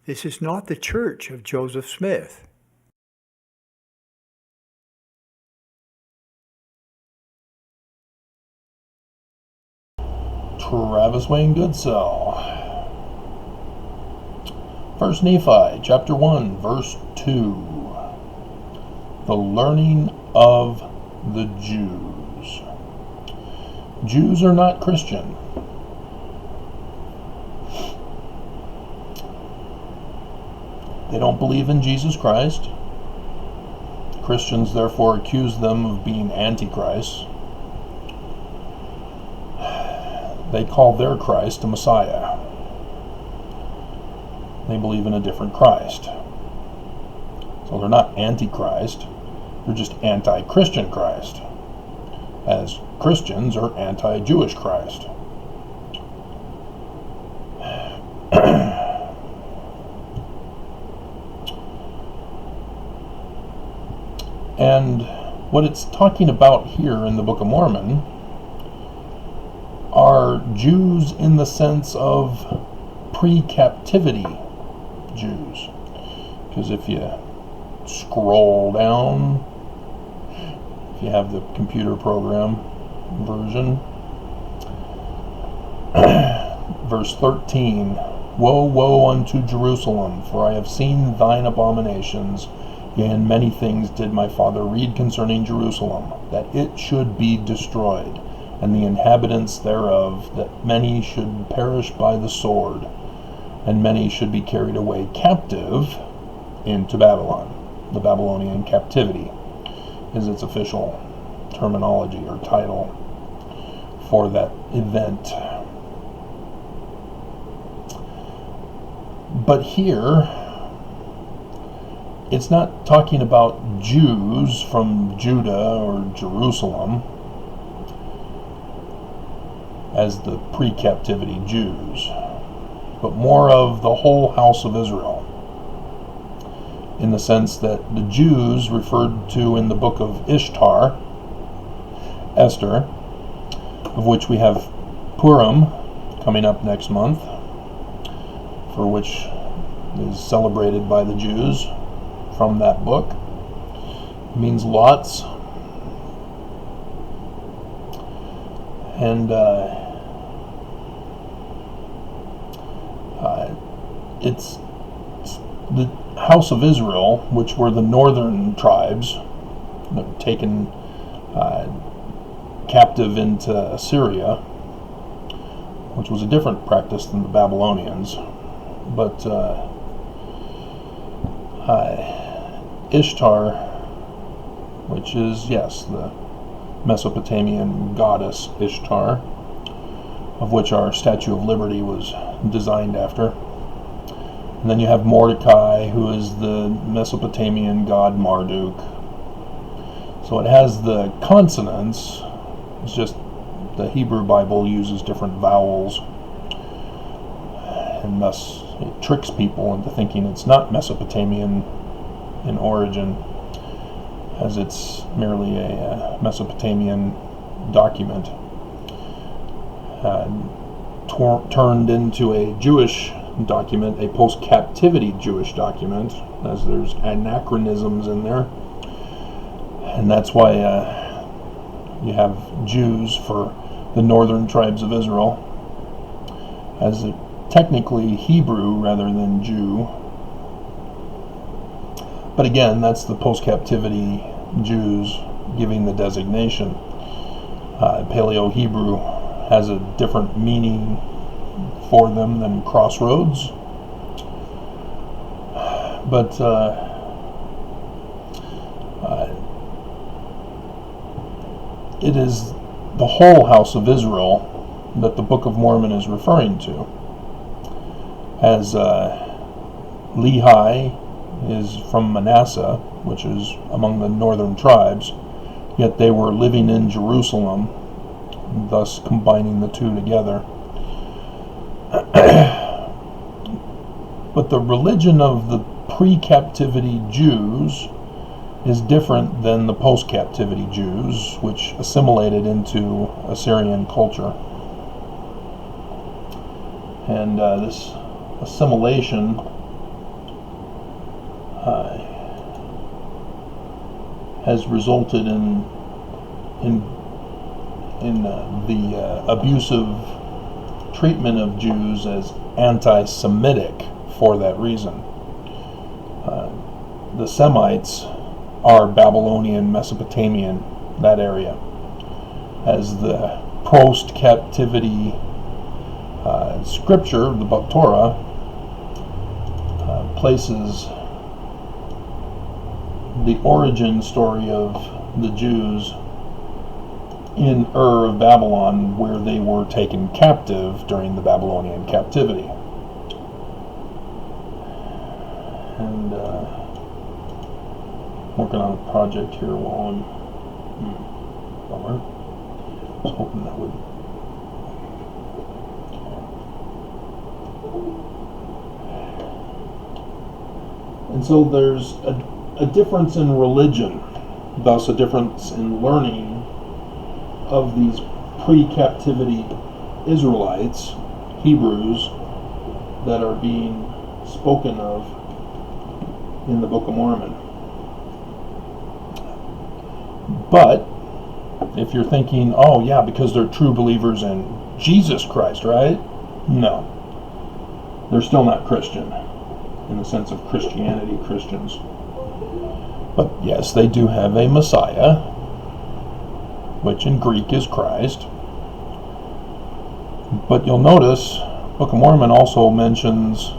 This is not the church of Joseph Smith. Travis Wayne Goodsell. 1 Nephi, chapter 1, verse 2. The learning of the Jews. Jews are not Christian. They don't believe in Jesus Christ. Christians therefore accuse them of being antichrists. They call their Christ a Messiah. They believe in a different Christ. So they're not antichrist, they're just anti-Christian Christ, as Christians are anti-Jewish Christ. And what it's talking about here in the Book of Mormon are Jews in the sense of pre-captivity Jews. Because if you scroll down, if you have the computer program version, verse 13, Woe, woe unto Jerusalem, for I have seen thine abominations. Yea, and many things did my father read concerning Jerusalem, that it should be destroyed, and the inhabitants thereof, that many should perish by the sword, and many should be carried away captive into Babylon. The Babylonian captivity is its official terminology or title for that event. But here, it's not talking about Jews from Judah or Jerusalem as the pre-captivity Jews, but more of the whole house of Israel, in the sense that the Jews referred to in the book of Ishtar, Esther, of which we have Purim coming up next month, for which is celebrated by the Jews from that book. It means lots. And it's the house of Israel, which were the northern tribes that were taken captive into Assyria, which was a different practice than the Babylonians. But Ishtar, which is, yes, the Mesopotamian goddess Ishtar, of which our Statue of Liberty was designed after. And then you have Mordecai, who is the Mesopotamian god Marduk. So it has the consonants, it's just the Hebrew Bible uses different vowels, and thus it tricks people into thinking it's not Mesopotamian in origin, as it's merely a Mesopotamian document turned into a Jewish document, a post-captivity Jewish document, as there's anachronisms in there. And that's why you have Jews for the northern tribes of Israel, as it technically Hebrew rather than Jew. But again, that's the post-captivity Jews giving the designation. Paleo-Hebrew has a different meaning for them than crossroads. But it is the whole house of Israel that the Book of Mormon is referring to, as Lehi is from Manasseh, which is among the northern tribes, yet they were living in Jerusalem, thus combining the two together. But the religion of the pre-captivity Jews is different than the post-captivity Jews, which assimilated into Assyrian culture. And this assimilation has resulted in the abusive treatment of Jews as anti-Semitic for that reason. The Semites are Babylonian, Mesopotamian, that area, as the post-captivity scripture, the Torah, places the origin story of the Jews in Ur of Babylon, where they were taken captive during the Babylonian captivity. And working on a project here while I'm bummer. I was hoping that would. And so there's a difference in religion, thus a difference in learning of these pre-captivity Israelites, Hebrews, that are being spoken of in the Book of Mormon. But if you're thinking, oh yeah, because they're true believers in Jesus Christ, right? No. They're still not Christian, in the sense of Christianity, Christians. But yes, they do have a Messiah, which in Greek is Christ. But you'll notice, Book of Mormon also mentions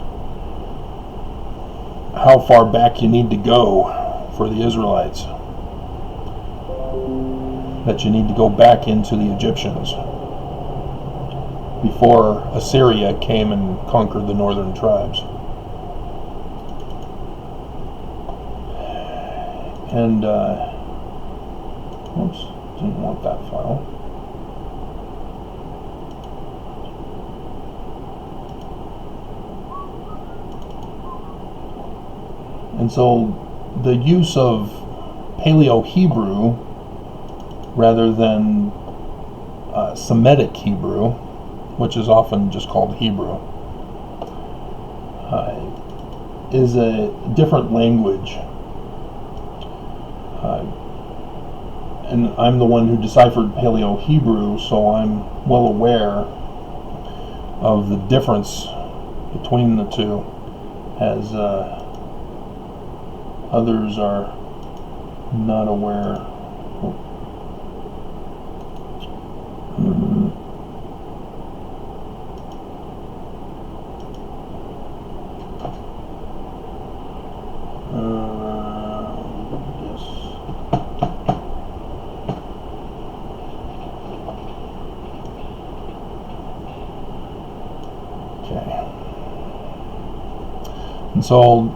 how far back you need to go for the Israelites. That you need to go back into the Egyptians before Assyria came and conquered the northern tribes. And, oops, didn't want that file. And so the use of Paleo-Hebrew rather than Semitic Hebrew, which is often just called Hebrew, is a different language. And I'm the one who deciphered Paleo-Hebrew, so I'm well aware of the difference between the two, as others are not aware. And so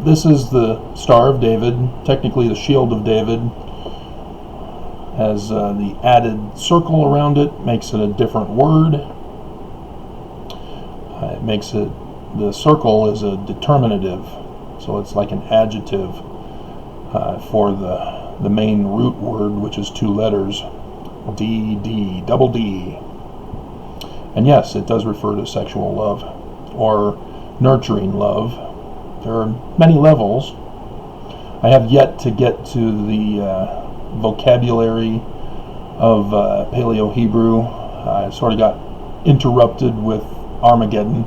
this is the Star of David, technically the Shield of David, has the added circle around it, makes it a different word. It makes it, the circle is a determinative, so it's like an adjective for the main root word, which is two letters, D, double D. And yes, it does refer to sexual love, or nurturing love. There are many levels. I have yet to get to the vocabulary of Paleo-Hebrew. I sort of got interrupted with Armageddon.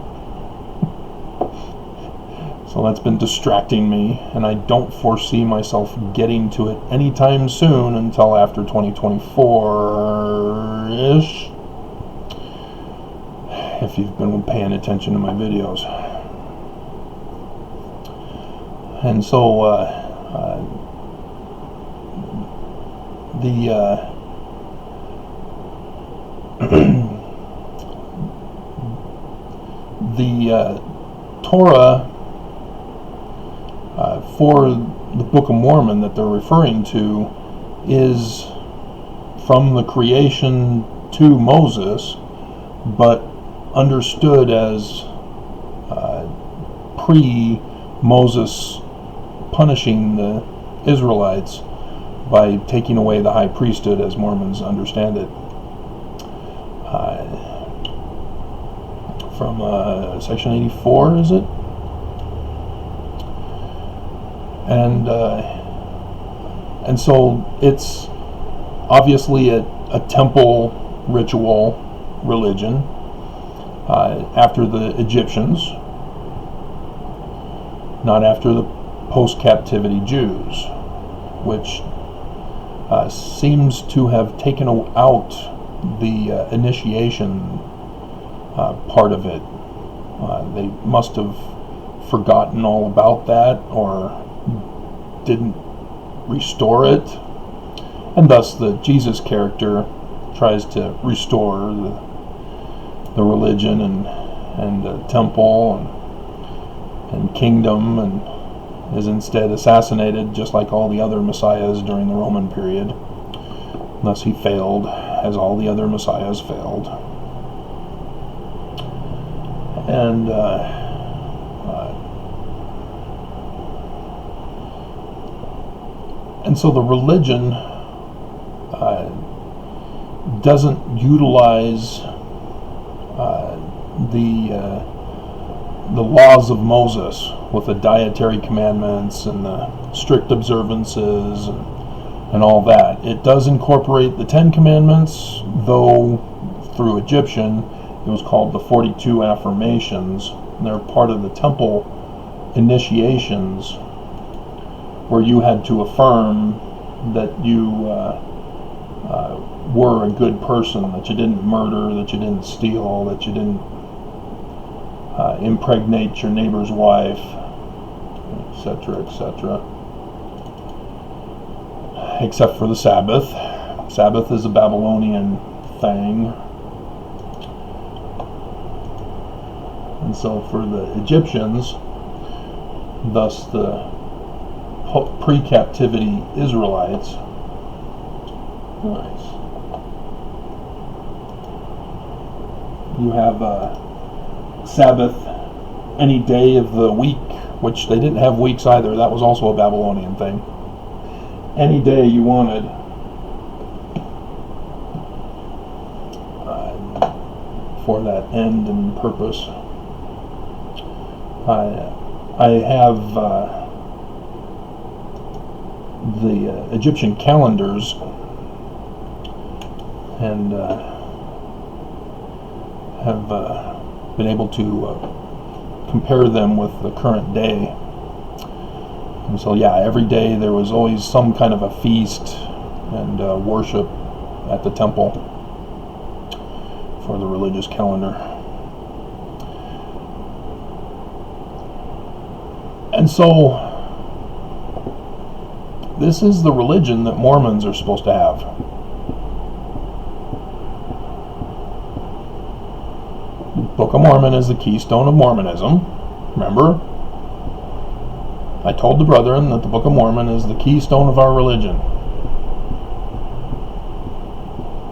So that's been distracting me, and I don't foresee myself getting to it anytime soon until after 2024-ish, if you've been paying attention to my videos. And so the Torah for the Book of Mormon that they're referring to is from the creation to Moses, but understood as pre-Moses punishing the Israelites by taking away the high priesthood, as Mormons understand it, from section 84, is it? And And so it's obviously a temple ritual religion after the Egyptians, not after the post-captivity Jews, which seems to have taken out the initiation part of it. They must have forgotten all about that, or didn't restore it, and thus the Jesus character tries to restore the religion and the temple and kingdom, and is instead assassinated, just like all the other messiahs during the Roman period. Thus he failed, as all the other messiahs failed. And so the religion doesn't utilize the laws of Moses with the dietary commandments and the strict observances and all that. It does incorporate the 10 Commandments, though through Egyptian it was called the 42 affirmations. And they're part of the temple initiations, where you had to affirm that you were a good person, that you didn't murder, that you didn't steal, that you didn't impregnate your neighbor's wife, etc., etc. Except for the Sabbath. Sabbath is a Babylonian thing. And so for the Egyptians, thus the pre-captivity Israelites, nice. You have Sabbath any day of the week, which they didn't have weeks either. That was also a Babylonian thing. Any day you wanted. For that end and purpose. I have the Egyptian calendars, and have been able to compare them with the current day. And so yeah, every day there was always some kind of a feast and worship at the temple for the religious calendar. And so this is the religion that Mormons are supposed to have. Book of Mormon is the keystone of Mormonism. Remember? I told the brethren that the Book of Mormon is the keystone of our religion.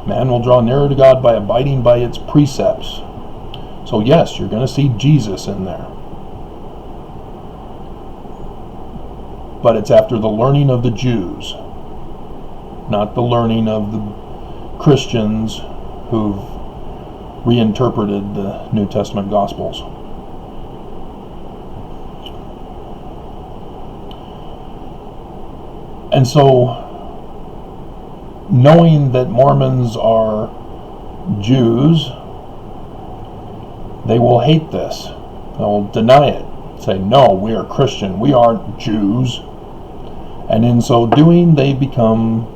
Man will draw nearer to God by abiding by its precepts. So yes, you're going to see Jesus in there. But it's after the learning of the Jews, not the learning of the Christians who've reinterpreted the New Testament Gospels. And so, knowing that Mormons are Jews, they will hate this. They'll deny it. Say, no, we are Christian. We aren't Jews. And in so doing, they become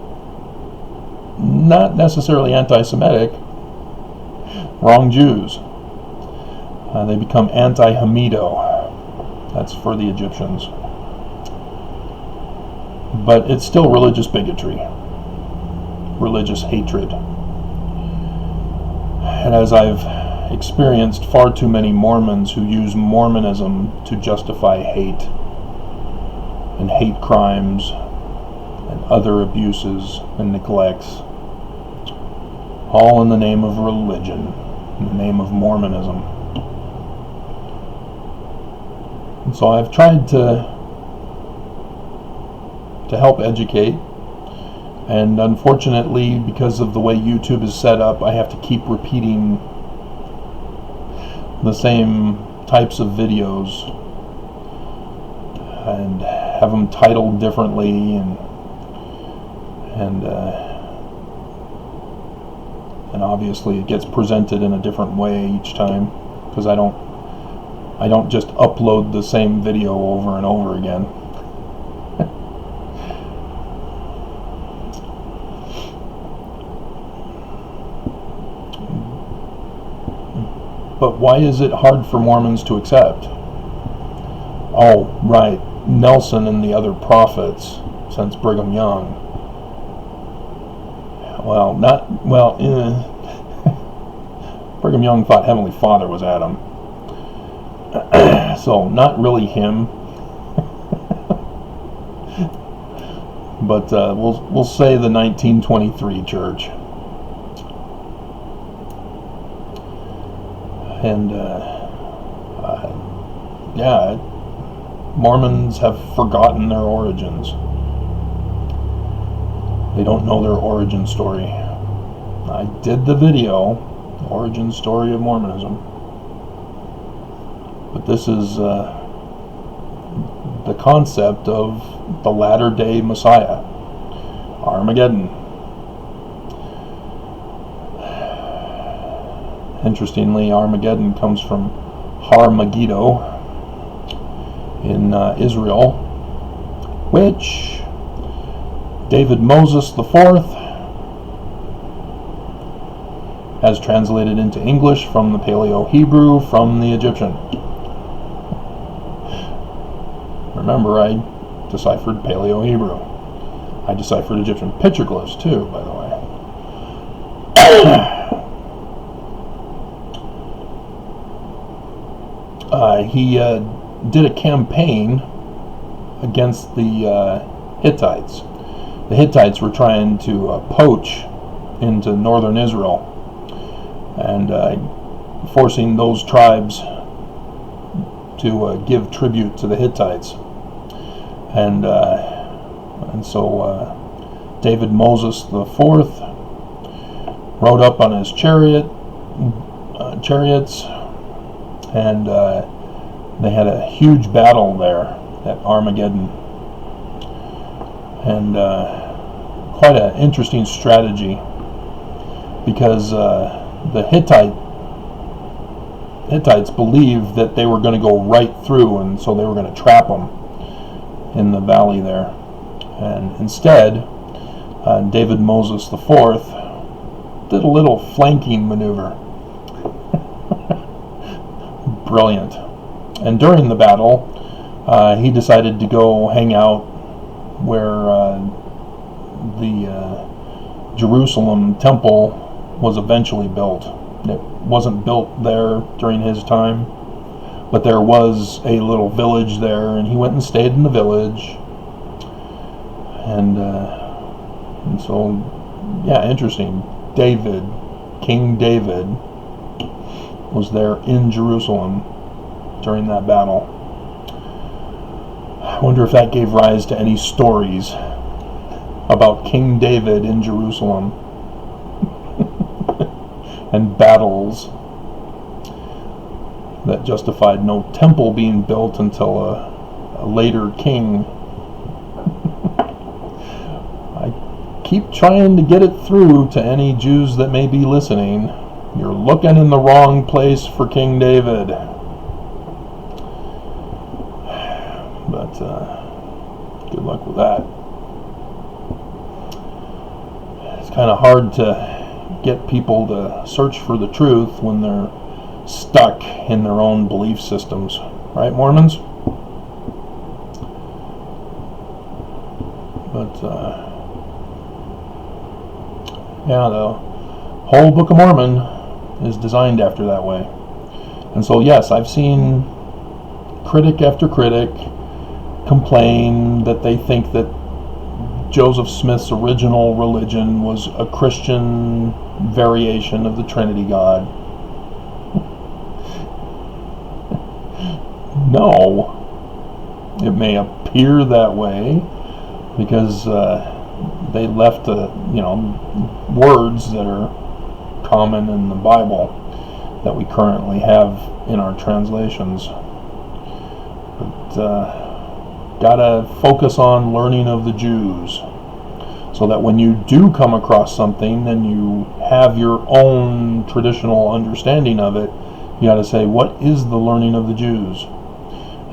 not necessarily anti-Semitic, wrong Jews. They become anti-Hamido. That's for the Egyptians. But it's still religious bigotry, religious hatred. And as I've experienced far too many Mormons who use Mormonism to justify hate and hate crimes and other abuses and neglects, all in the name of religion, in the name of Mormonism. And so I've tried to help educate, and unfortunately, because of the way YouTube is set up, I have to keep repeating the same types of videos and have them titled differently, and and obviously it gets presented in a different way each time, because I don't just upload the same video over and over again. But why is it hard for Mormons to accept? Oh, right, Nelson and the other prophets since Brigham Young. Brigham Young thought Heavenly Father was Adam. So, not really him. But we'll say the 1923 church. And Mormons have forgotten their origins. They don't know their origin story. I did the video, Origin Story of Mormonism. But this is the concept of the latter-day Messiah, Armageddon. Interestingly, Armageddon comes from Har Megiddo in Israel, which David Moses IV has translated into English from the Paleo-Hebrew from the Egyptian. Remember, I deciphered Paleo-Hebrew. I deciphered Egyptian petroglyphs too, by the way. He did a campaign against the Hittites. The Hittites were trying to poach into northern Israel and forcing those tribes to give tribute to the Hittites. And so David Moses IV rode up on his chariots, and they had a huge battle there at Armageddon, and quite an interesting strategy, because the Hittites believed that they were going to go right through, and so they were going to trap them in the valley there. And instead, David Moses IV did a little flanking maneuver. Brilliant. And during the battle, he decided to go hang out where the Jerusalem temple was eventually built. It wasn't built there during his time, but there was a little village there, and he went and stayed in the village. And so, yeah, interesting. King David, was there in Jerusalem during that battle. I wonder if that gave rise to any stories about King David in Jerusalem and battles that justified no temple being built until a later king. I keep trying to get it through to any Jews that may be listening. You're looking in the wrong place for King David. But good luck with that. It's kind of hard to get people to search for the truth when they're stuck in their own belief systems. Right, Mormons? But yeah, the whole Book of Mormon is designed after that way. And so yes, I've seen critic after critic complain that they think that Joseph Smith's original religion was a Christian variation of the Trinity God. No, it may appear that way because they left words that are common in the Bible that we currently have in our translations. But gotta focus on learning of the Jews. so that when you do come across something and you have your own traditional understanding of it, you got to say, what is the learning of the Jews?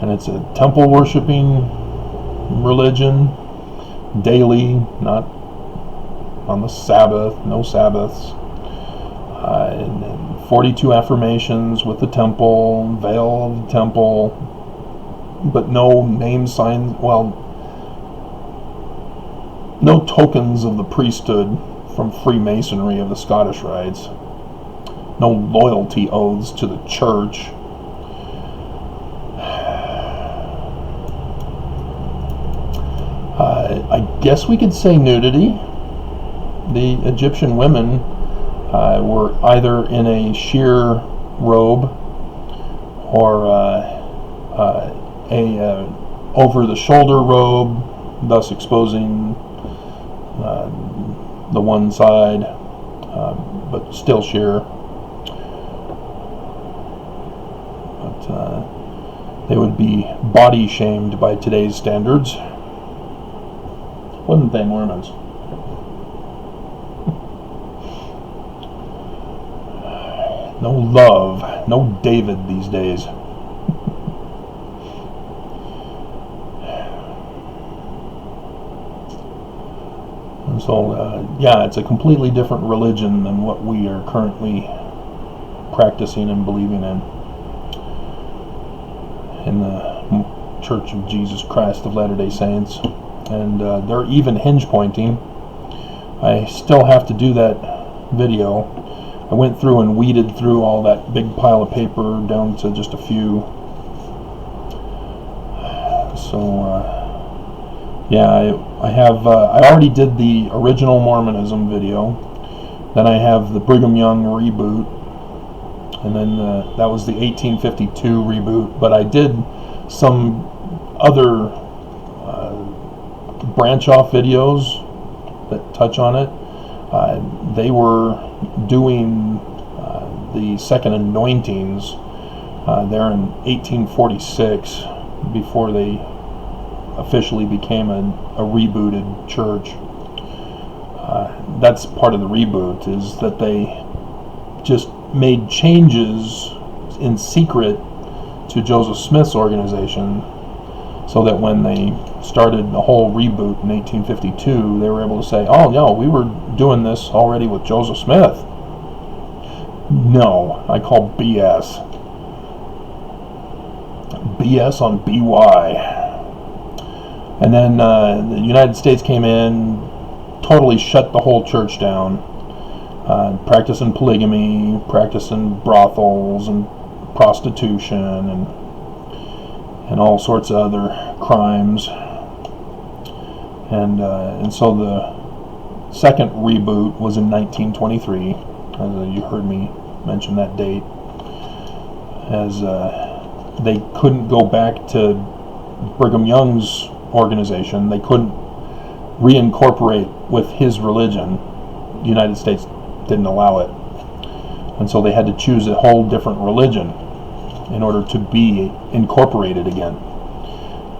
And it's a temple worshiping religion, daily, not on the Sabbath, no Sabbaths, and 42 affirmations with the temple, veil of the temple, but no name signs, well, no tokens of the priesthood from Freemasonry of the Scottish Rites, no loyalty oaths to the church. I guess we could say nudity. The Egyptian women were either in a sheer robe or a over-the-shoulder robe, thus exposing the one side, but still sheer. But they would be body shamed by today's standards. Wouldn't they, Mormons? No love, no David these days. And so, yeah, it's a completely different religion than what we are currently practicing and believing in the Church of Jesus Christ of Latter-day Saints. And they're even hinge pointing. I still have to do that video. I went through and weeded through all that big pile of paper down to just a few. So yeah, I already did the original Mormonism video. Then I have the Brigham Young reboot, and then that was the 1852 reboot. But I did some other branch off videos that touch on it. They were doing the second anointings there in 1846, before they officially became a rebooted church. That's part of the reboot, is that they just made changes in secret to Joseph Smith's organization, so that when they started the whole reboot in 1852, they were able to say, oh, no, we were doing this already with Joseph Smith. No, I call BS. BS on BY. And then the United States came in, totally shut the whole church down, practicing polygamy, practicing brothels and prostitution, and all sorts of other crimes. And so the second reboot was in 1923, as you heard me mention that date, as they couldn't go back to Brigham Young's organization. They couldn't reincorporate with his religion. The United States didn't allow it. And so they had to choose a whole different religion in order to be incorporated again.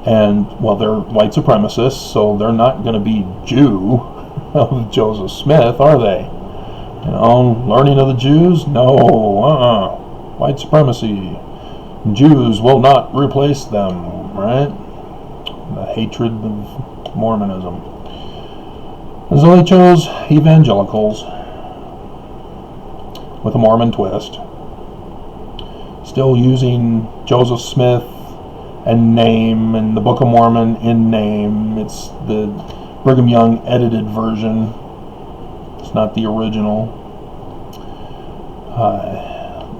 And, well, they're white supremacists, so they're not going to be Jew of Joseph Smith, are they? You know, learning of the Jews? No, white supremacy. Jews will not replace them, right? The hatred of Mormonism. And so they chose evangelicals with a Mormon twist, still using Joseph Smith and name, and the Book of Mormon in name. It's the Brigham Young edited version. It's not the original.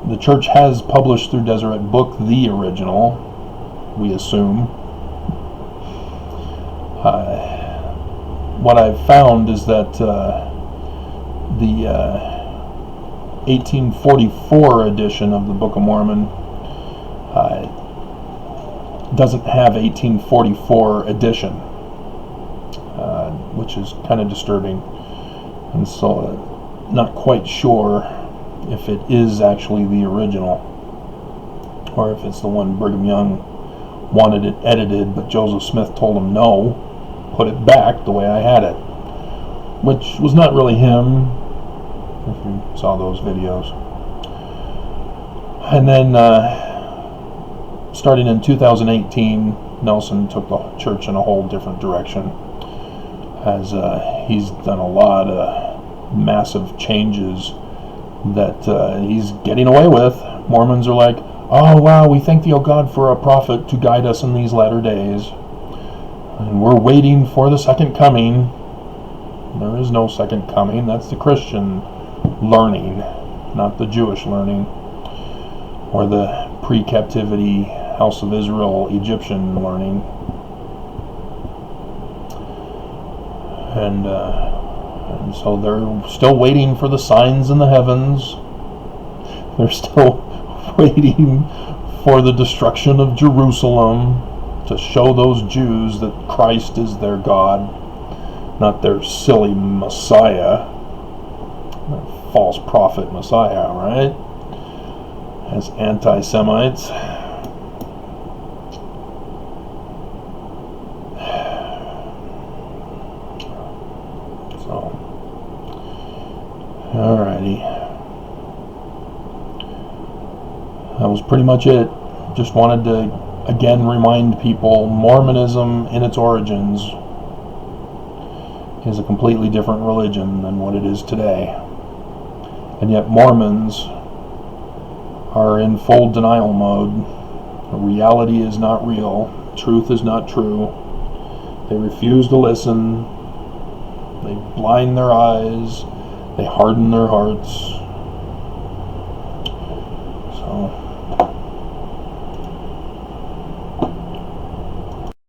The church has published through Deseret Book the original, we assume. What I've found is that the 1844 edition of the Book of Mormon doesn't have 1844 edition, which is kind of disturbing, and so not quite sure if it is actually the original, or if it's the one Brigham Young wanted it edited, but Joseph Smith told him no, put it back the way I had it. which was not really him, if you saw those videos. And then, starting in 2018, Nelson took the church in a whole different direction, as he's done a lot of massive changes that he's getting away with. Mormons are like, oh wow, we thank thee, O God, for a prophet to guide us in these latter days, and we're waiting for the second coming. There is no second coming. That's the Christian learning, not the Jewish learning, or the pre-captivity House of Israel Egyptian learning. And so they're still waiting for the signs in the heavens. They're still waiting for the destruction of Jerusalem to show those Jews that Christ is their God, not their silly Messiah, their false prophet Messiah, right? As anti-Semites. So, alrighty. That was pretty much it. Just wanted to again remind people Mormonism in its origins is a completely different religion than what it is today. And yet Mormons are in full denial mode. Reality is not real. Truth is not true. They refuse to listen. They blind their eyes. They harden their hearts.